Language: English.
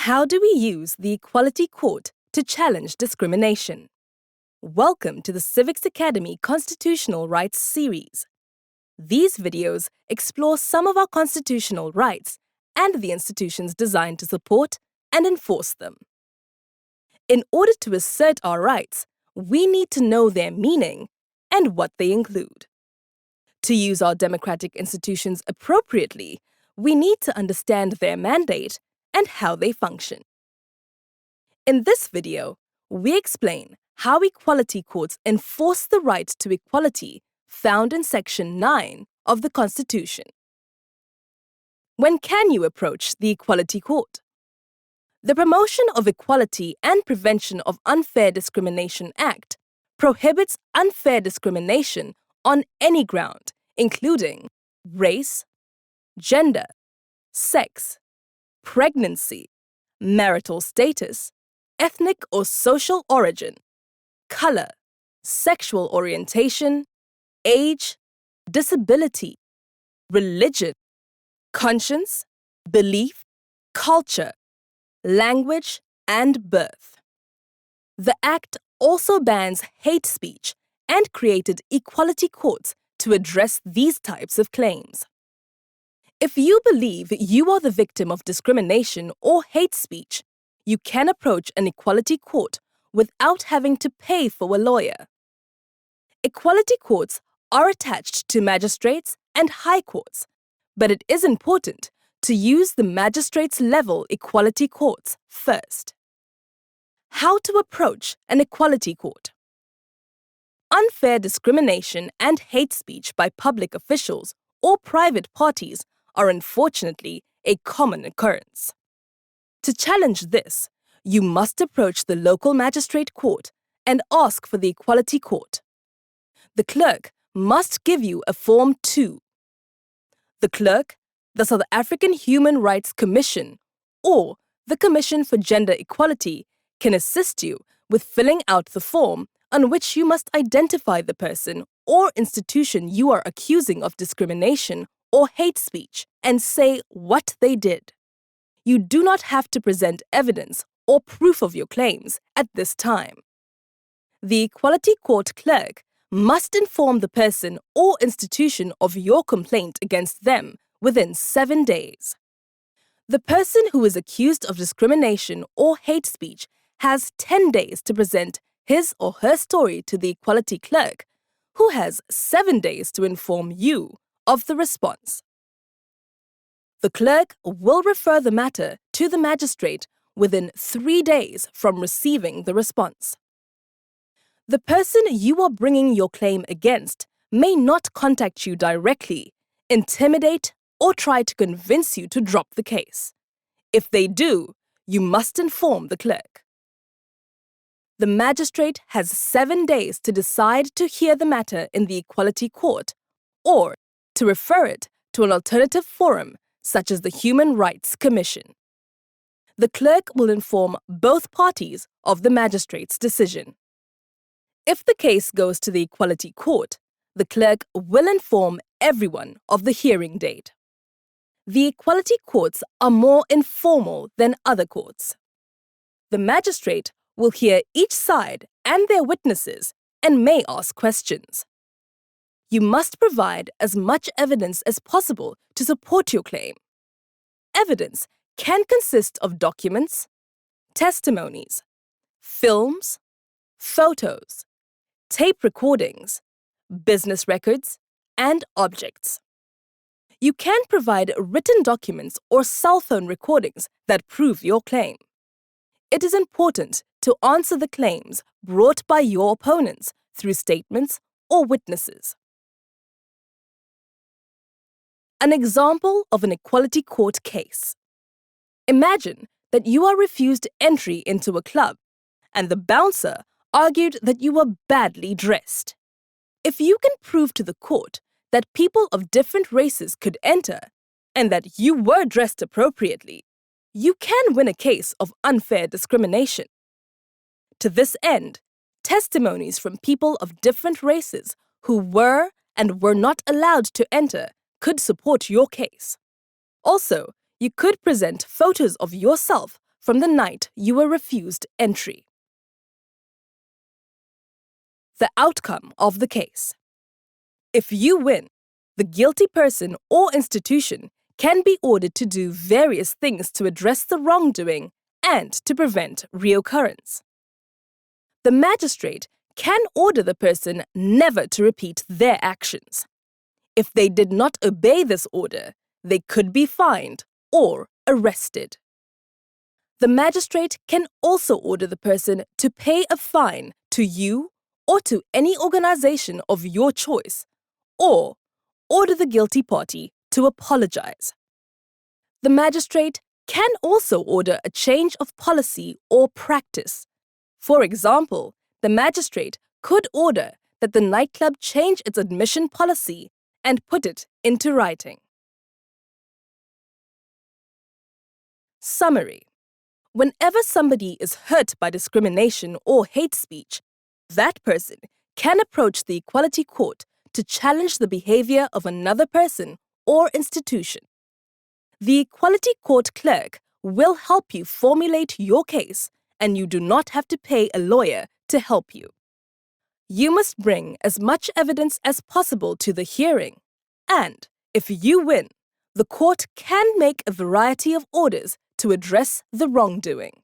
How do we use the Equality Court to challenge discrimination? Welcome to the Civics Academy Constitutional Rights series. These videos explore some of our constitutional rights and the institutions designed to support and enforce them. In order to assert our rights, we need to know their meaning and what they include. To use our democratic institutions appropriately, we need to understand their mandate and how they function. In this video, we explain how equality courts enforce the right to equality found in Section 9 of the Constitution. When can you approach the Equality Court? The Promotion of Equality and Prevention of Unfair Discrimination Act prohibits unfair discrimination on any ground, including race, gender, sex, pregnancy, marital status, ethnic or social origin, color, sexual orientation, age, disability, religion, conscience, belief, culture, language, and birth. The Act also bans hate speech and created equality courts to address these types of claims. If you believe you are the victim of discrimination or hate speech, you can approach an equality court without having to pay for a lawyer. Equality courts are attached to magistrates and high courts, but it is important to use the magistrates level equality courts first. How to approach an equality court? Unfair discrimination and hate speech by public officials or private parties are unfortunately a common occurrence. To challenge this, you must approach the local magistrate court and ask for the equality court. The clerk must give you a Form 2. The clerk, the South African Human Rights Commission, or the Commission for Gender Equality can assist you with filling out the form on which you must identify the person or institution you are accusing of discrimination or hate speech and say what they did. You do not have to present evidence or proof of your claims at this time. The Equality Court clerk must inform the person or institution of your complaint against them within 7 days. The person who is accused of discrimination or hate speech has 10 days to present his or her story to the equality clerk, who has 7 days to inform you of the response. The clerk will refer the matter to the magistrate within 3 days from receiving the response. The person you are bringing your claim against may not contact you directly, intimidate, or try to convince you to drop the case. If they do, you must inform the clerk. The magistrate has 7 days to decide to hear the matter in the equality court or to refer it to an alternative forum such as the Human Rights Commission. The clerk will inform both parties of the magistrate's decision. If the case goes to the equality court, the clerk will inform everyone of the hearing date. The equality courts are more informal than other courts. The magistrate will hear each side and their witnesses and may ask questions. You must provide as much evidence as possible to support your claim. Evidence can consist of documents, testimonies, films, photos, tape recordings, business records, and objects. You can provide written documents or cell phone recordings that prove your claim. It is important to answer the claims brought by your opponents through statements or witnesses. An example of an equality court case. Imagine that you are refused entry into a club and the bouncer argued that you were badly dressed. If you can prove to the court that people of different races could enter and that you were dressed appropriately, you can win a case of unfair discrimination. To this end, testimonies from people of different races who were and were not allowed to enter could support your case. Also, you could present photos of yourself from the night you were refused entry. The outcome of the case. If you win, the guilty person or institution can be ordered to do various things to address the wrongdoing and to prevent reoccurrence. The magistrate can order the person never to repeat their actions. If they did not obey this order, they could be fined or arrested. The magistrate can also order the person to pay a fine to you or to any organization of your choice, or order the guilty party to apologize. The magistrate can also order a change of policy or practice. For example, the magistrate could order that the nightclub change its admission policy and put it into writing. Summary. Whenever somebody is hurt by discrimination or hate speech, that person can approach the Equality Court to challenge the behavior of another person or institution. The Equality Court clerk will help you formulate your case, and you do not have to pay a lawyer to help you. You must bring as much evidence as possible to the hearing, and if you win, the court can make a variety of orders to address the wrongdoing.